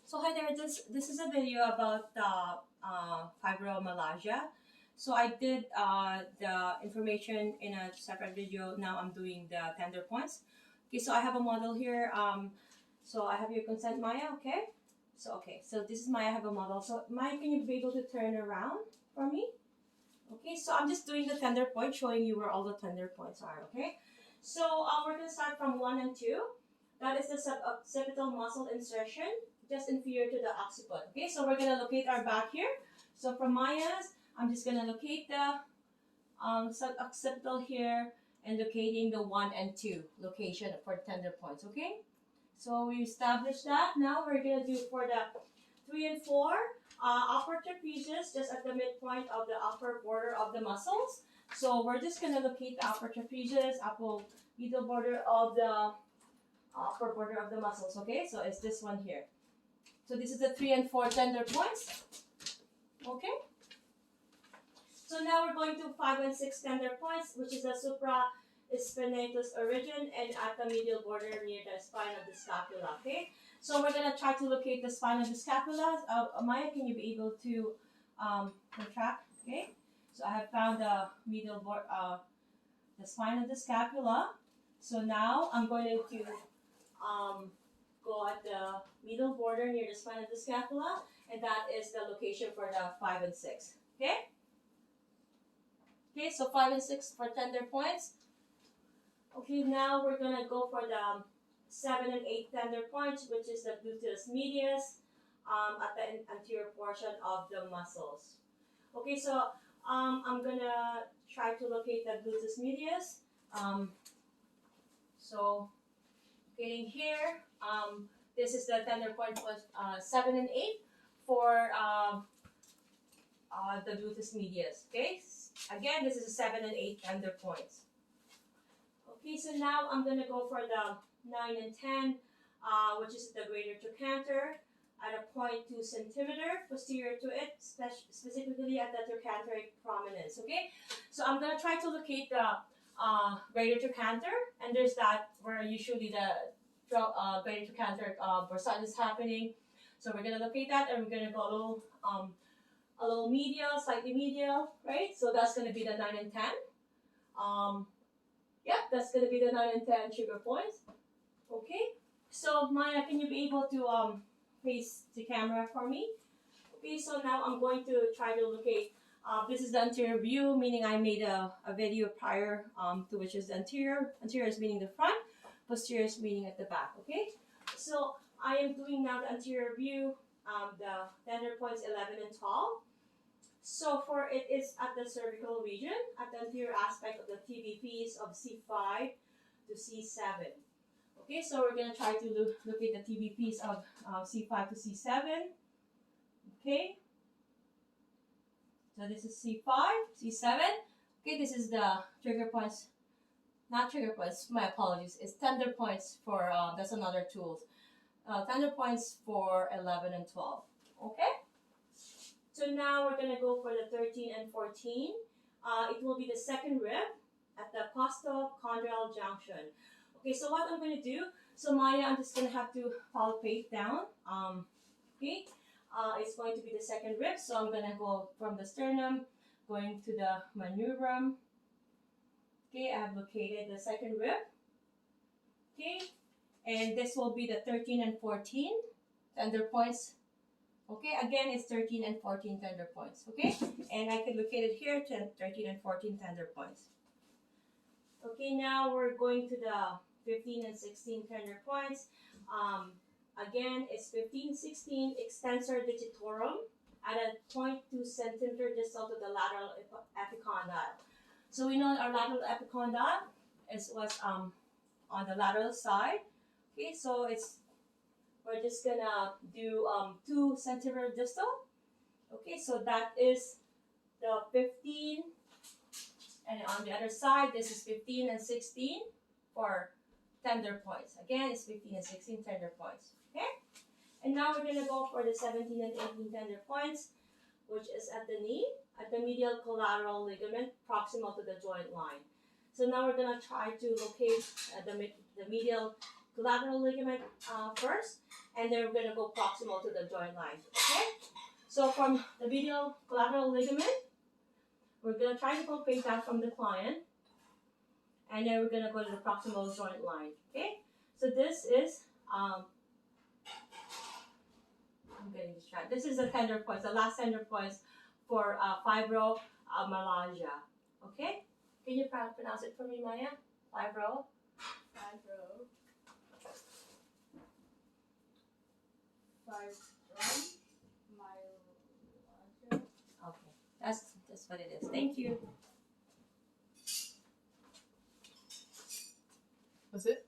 So hi there, this is a video about fibromyalgia. So I did the information in a separate video. Now I'm doing the tender points. Okay, so I have a model here. So I have your consent, Maya. Okay. So this is Maya. I have a model. So Maya, can you be able to turn around for me? Okay. So I'm just doing the tender point, showing you where all the tender points are. Okay. So we're gonna start from 1 and 2. That is the occipital muscle insertion, just inferior to the occiput. Okay, so we're gonna locate our back here. So from Maya's, I'm just gonna locate the occipital here and locating the 1 and 2 location for tender points. Okay, so we established that. Now we're gonna do for the 3 and 4 upper trapezius, just at the midpoint of the upper border of the muscles. So we're just gonna locate the upper trapezius, upper middle border of the upper border of the muscles. Okay, so it's this one here. So this is the 3 and 4 tender points. Okay. So now we're going to 5 and 6 tender points, which is the supraspinatus origin and at the medial border near the spine of the scapula. Okay. So we're gonna try to locate the spine of the scapula. Maya, can you be able to contract? Okay. So I have found the medial border, the spine of the scapula. So now I'm going to go at the middle border near the spine of the scapula, and that is the location for the 5 and 6. Okay? Okay, so 5 and 6 for tender points. Okay, now we're gonna go for the 7 and 8 tender points, which is the gluteus medius at the anterior portion of the muscles. Okay, so I'm gonna try to locate the gluteus medius. So getting here, this is the tender point for 7 and 8 for the gluteus medius. Okay, again, this is a 7 and 8 tender points. Okay, so now I'm gonna go for the 9 and 10, which is the greater trochanter at a 0.2 centimeter posterior to it, specifically at the trochanteric prominence. Okay, so I'm gonna try to locate the greater trochanter, and there's that where usually the greater trochanteric bursa is happening. So we're gonna locate that, and we're gonna go a little medial, slightly medial, right? So that's gonna be the 9 and 10. Yeah, that's gonna be the 9 and 10 trigger points. Okay. So Maya, can you be able to face the camera for me? Okay. So now I'm going to try to locate. This is the anterior view, meaning I made a video prior to which is the anterior. Anterior is meaning the front, posterior is meaning at the back. Okay, so I am doing now the anterior view, the tender points 11 and 12. So for it is at the cervical region, at the anterior aspect of the TBPs of C5 to C7. Okay, so we're gonna try to locate the TBPs of C5 to C7. Okay. So this is C5, C7. Okay, this is the trigger points, not trigger points, my apologies. It's tender points for, that's another tool. Tender points for 11 and 12. Okay? So now we're going to go for the 13 and 14. It will be the second rib at the costochondral junction. Okay, so what I'm going to do, so Maya, I'm just going to have to palpate down. Okay. It's going to be the second rib, so I'm gonna go from the sternum, going to the manubrium. Okay, I have located the second rib. Okay, and this will be the 13 and 14 tender points. Okay, again, it's 13 and 14 tender points. Okay, and I can locate it here, 13 and 14 tender points. Okay, now we're going to the 15 and 16 tender points. Again, it's 15, 16 extensor digitorum at a 0.2 centimeter distal to the lateral epicondyle. So we know our lateral epicondyle was on the lateral side. Okay, so we're just gonna do 2 centimeter distal. Okay, so that is the 15, and on the other side, this is 15 and 16 for tender points. Again, it's 15 and 16 tender points. Okay? And now we're going to go for the 17 and 18 tender points, which is at the knee, at the medial collateral ligament, proximal to the joint line. So now we're going to try to locate the medial collateral ligament first, and then we're going to go proximal to the joint line. Okay? So from the medial collateral ligament, we're going to try to locate that from the client, and then we're going to go to the proximal joint line. Okay? So this is, I'm getting distracted. This is the tender points, the last tender points for fibromyalgia. Okay? Can you pronounce it for me, Maya? Fibromyalgia. Okay, that's what it is. Thank you. Was it?